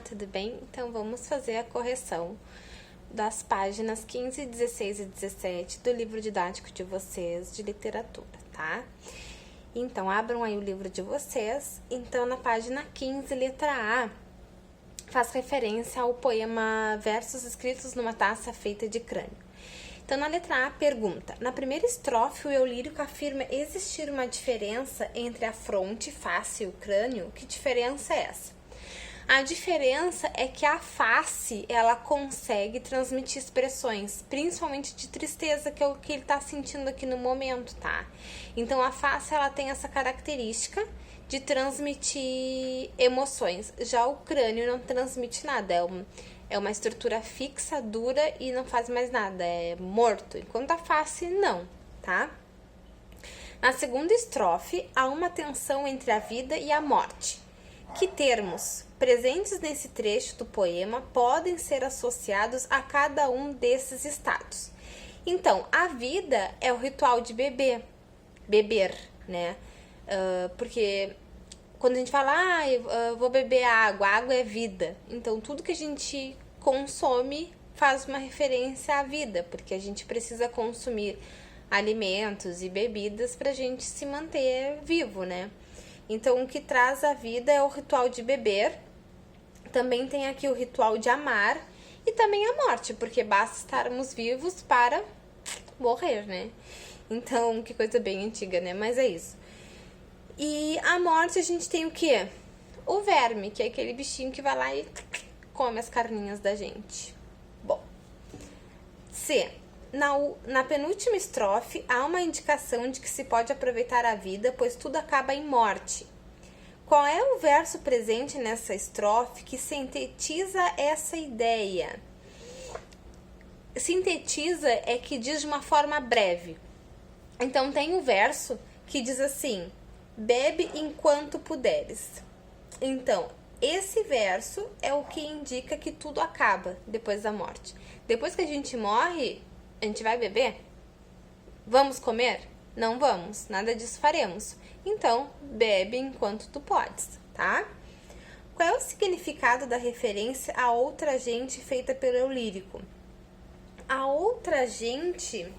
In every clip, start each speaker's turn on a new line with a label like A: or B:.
A: Olá, tudo bem? Então vamos fazer a correção das páginas 15, 16 e 17 do livro didático de vocês de literatura, tá? Então abram aí o livro de vocês. Então na página 15, letra A, faz referência ao poema Versos escritos numa taça feita de crânio. Então na letra A pergunta: na primeira estrofe o eu lírico afirma existir uma diferença entre a fronte, face e o crânio. Que diferença é essa? A diferença é que a face, ela consegue transmitir expressões, principalmente de tristeza, que é o que ele está sentindo aqui no momento, tá? Então, a face, ela tem essa característica de transmitir emoções. Já o crânio não transmite nada, é uma estrutura fixa, dura e não faz mais nada, é morto. Enquanto a face, não, tá? Na segunda estrofe, há uma tensão entre a vida e a morte. Que termos presentes nesse trecho do poema podem ser associados a cada um desses estados? Então, a vida é o ritual de beber, né? Porque quando a gente fala, eu vou beber água, a água é vida. Então, tudo que a gente consome faz uma referência à vida, porque a gente precisa consumir alimentos e bebidas para a gente se manter vivo, né? Então, o que traz a vida é o ritual de beber. Também tem aqui o ritual de amar e também a morte, porque basta estarmos vivos para morrer, né? Então, que coisa bem antiga, né? Mas é isso. E a morte a gente tem o quê? O verme, que é aquele bichinho que vai lá e come as carninhas da gente. Bom, C. Na penúltima estrofe, há uma indicação de que se pode aproveitar a vida, pois tudo acaba em morte. Qual é o verso presente nessa estrofe que sintetiza essa ideia? Sintetiza é que diz de uma forma breve. Então, tem o verso que diz assim: bebe enquanto puderes. Então, esse verso é o que indica que tudo acaba depois da morte. Depois que a gente morre, a gente vai beber? Vamos comer? Não vamos, nada disso faremos. Então, bebe enquanto tu podes, tá? Qual é o significado da referência a outra gente feita pelo eu lírico? A outra gente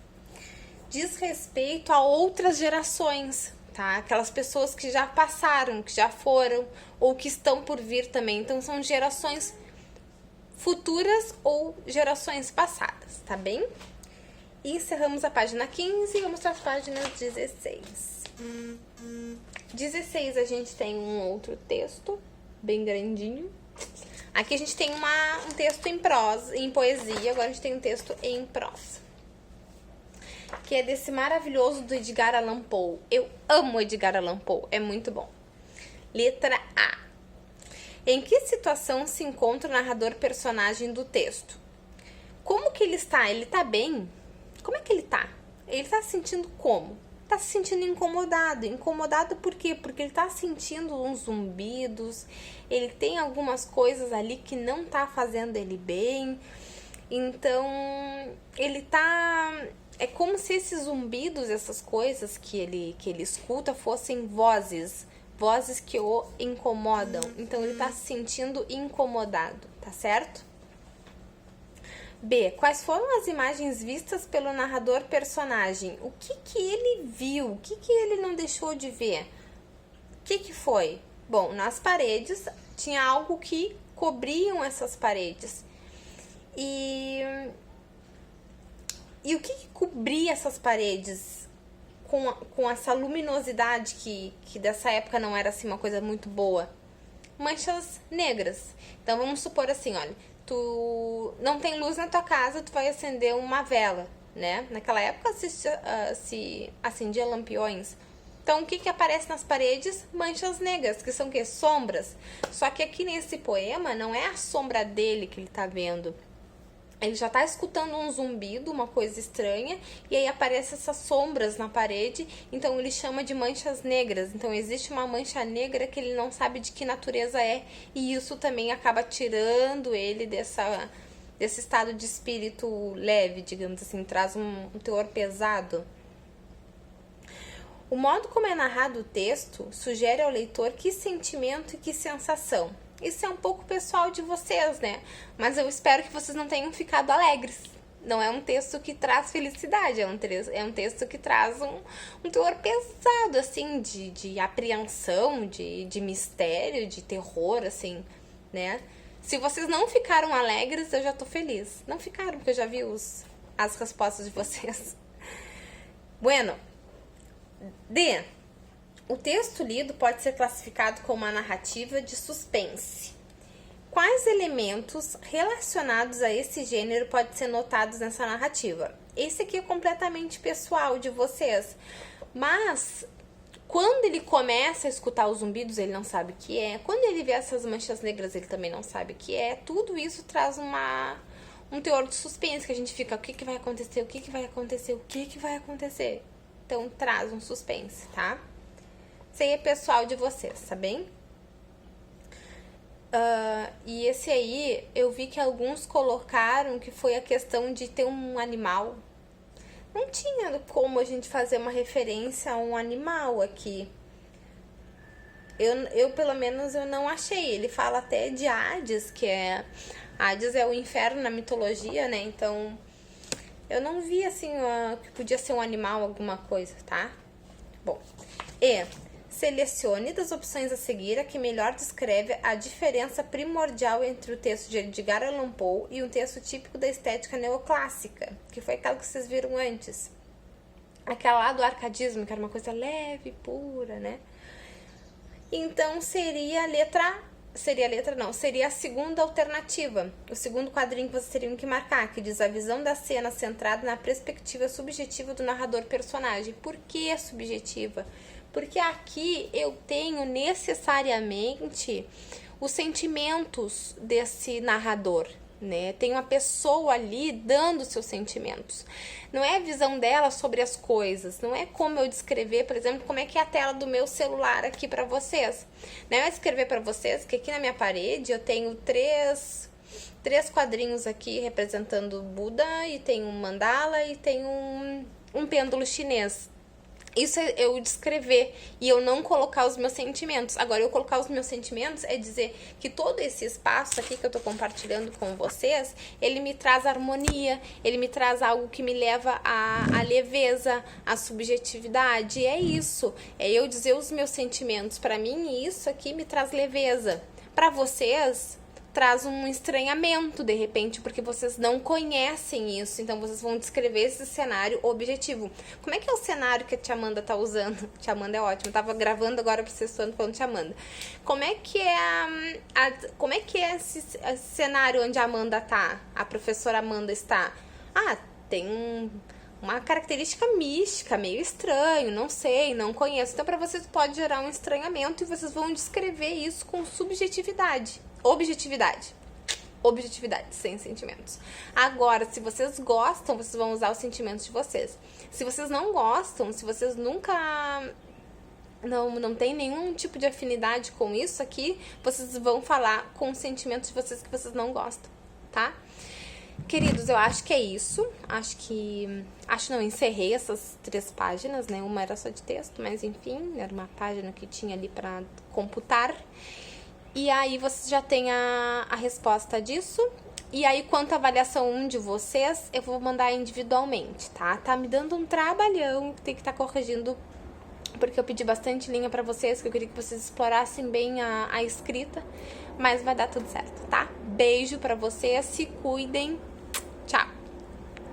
A: diz respeito a outras gerações, tá? Aquelas pessoas que já passaram, que já foram ou que estão por vir também. Então, são gerações futuras ou gerações passadas, tá bem? E encerramos a página 15 e vamos para a página 16. 16 a gente tem um outro texto, bem grandinho. Aqui a gente tem um texto em prosa, em poesia, agora a gente tem um texto em prosa. Que é desse maravilhoso do Edgar Allan Poe. Eu amo Edgar Allan Poe, é muito bom. Letra A. Em que situação se encontra o narrador personagem do texto? Como que ele está? Ele está bem? Como é que ele tá? Ele tá se sentindo como? Tá se sentindo incomodado. Incomodado por quê? Porque ele tá sentindo uns zumbidos, ele tem algumas coisas ali que não tá fazendo ele bem. Então, ele tá... É como se esses zumbidos, essas coisas que ele escuta fossem vozes que o incomodam. Então, ele tá se sentindo incomodado, tá certo? B. Quais foram as imagens vistas pelo narrador personagem? O que ele viu? O que ele não deixou de ver? O que foi? Bom, nas paredes tinha algo que cobriam essas paredes. E o que cobria essas paredes com essa luminosidade que dessa época não era assim uma coisa muito boa? Manchas negras. Então, vamos supor assim, olha, tu não tem luz na tua casa, tu vai acender uma vela, né? Naquela época se acendia lampiões. Então, o que aparece nas paredes? Manchas negras, que são o quê? Sombras. Só que aqui nesse poema não é a sombra dele que ele tá vendo. Ele já tá escutando um zumbido, uma coisa estranha, e aí aparecem essas sombras na parede, então ele chama de manchas negras. Então existe uma mancha negra que ele não sabe de que natureza é, e isso também acaba tirando ele desse estado de espírito leve, digamos assim, traz um teor pesado. O modo como é narrado o texto sugere ao leitor que sentimento e que sensação. Isso é um pouco pessoal de vocês, né? Mas eu espero que vocês não tenham ficado alegres. Não é um texto que traz felicidade, é um texto que traz um teor pesado, assim, de apreensão, de mistério, de terror, assim, né? Se vocês não ficaram alegres, eu já tô feliz. Não ficaram, porque eu já vi as respostas de vocês. Bueno, D. O texto lido pode ser classificado como uma narrativa de suspense. Quais elementos relacionados a esse gênero podem ser notados nessa narrativa? Esse aqui é completamente pessoal de vocês, mas quando ele começa a escutar os zumbidos, ele não sabe o que é. Quando ele vê essas manchas negras, ele também não sabe o que é. Tudo isso traz um teor de suspense, que a gente fica, o que vai acontecer, o que vai acontecer, o que vai acontecer. Então, traz um suspense, tá? Isso aí é pessoal de vocês, tá bem? E esse aí, eu vi que alguns colocaram que foi a questão de ter um animal. Não tinha como a gente fazer uma referência a um animal aqui. Eu pelo menos, eu não achei. Ele fala até de Hades, que é... Hades é o inferno na mitologia, né? Então, eu não vi, assim, que podia ser um animal, alguma coisa, tá? Bom, selecione das opções a seguir a que melhor descreve a diferença primordial entre o texto de Edgar Allan Poe e um texto típico da estética neoclássica, que foi aquela que vocês viram antes. Aquela lá do arcadismo, que era uma coisa leve, pura, né? Então, seria a segunda alternativa. O segundo quadrinho que vocês teriam que marcar, que diz a visão da cena centrada na perspectiva subjetiva do narrador personagem. Por que subjetiva? Porque aqui eu tenho necessariamente os sentimentos desse narrador, né? Tem uma pessoa ali dando seus sentimentos. Não é a visão dela sobre as coisas, não é como eu descrever, por exemplo, como é que é a tela do meu celular aqui pra vocês. Não é eu escrever pra vocês que aqui na minha parede eu tenho três quadrinhos aqui representando Buda, e tem um mandala e tem um pêndulo chinês. Isso é eu descrever e eu não colocar os meus sentimentos. Agora, eu colocar os meus sentimentos é dizer que todo esse espaço aqui que eu tô compartilhando com vocês, ele me traz harmonia, ele me traz algo que me leva à leveza, à subjetividade. É isso, é eu dizer os meus sentimentos. Pra mim, isso aqui me traz leveza. Pra vocês, traz um estranhamento, de repente, porque vocês não conhecem isso. Então, vocês vão descrever esse cenário objetivo. Como é que é o cenário que a tia Amanda tá usando? Tia Amanda é ótima. Eu tava gravando agora pra vocês falando tia Amanda. Como é que é esse cenário onde a Amanda tá? A professora Amanda está? Tem uma característica mística, meio estranho, não sei, não conheço. Então, para vocês pode gerar um estranhamento e vocês vão descrever isso com subjetividade. Objetividade, sem sentimentos. Agora, se vocês gostam, vocês vão usar os sentimentos de vocês. Se vocês não gostam, se vocês nunca não tem nenhum tipo de afinidade com isso aqui, vocês vão falar com os sentimentos de vocês que vocês não gostam, tá? Queridos, eu acho que é isso. Não, encerrei essas 3 páginas, né? Uma era só de texto, mas enfim, era uma página que tinha ali para computar. E aí vocês já têm a resposta disso. E aí, quanto à avaliação 1 de vocês, eu vou mandar individualmente, tá? Tá me dando um trabalhão, tem que estar corrigindo, porque eu pedi bastante linha pra vocês, que eu queria que vocês explorassem bem a escrita. Mas vai dar tudo certo, tá? Beijo pra vocês, se cuidem.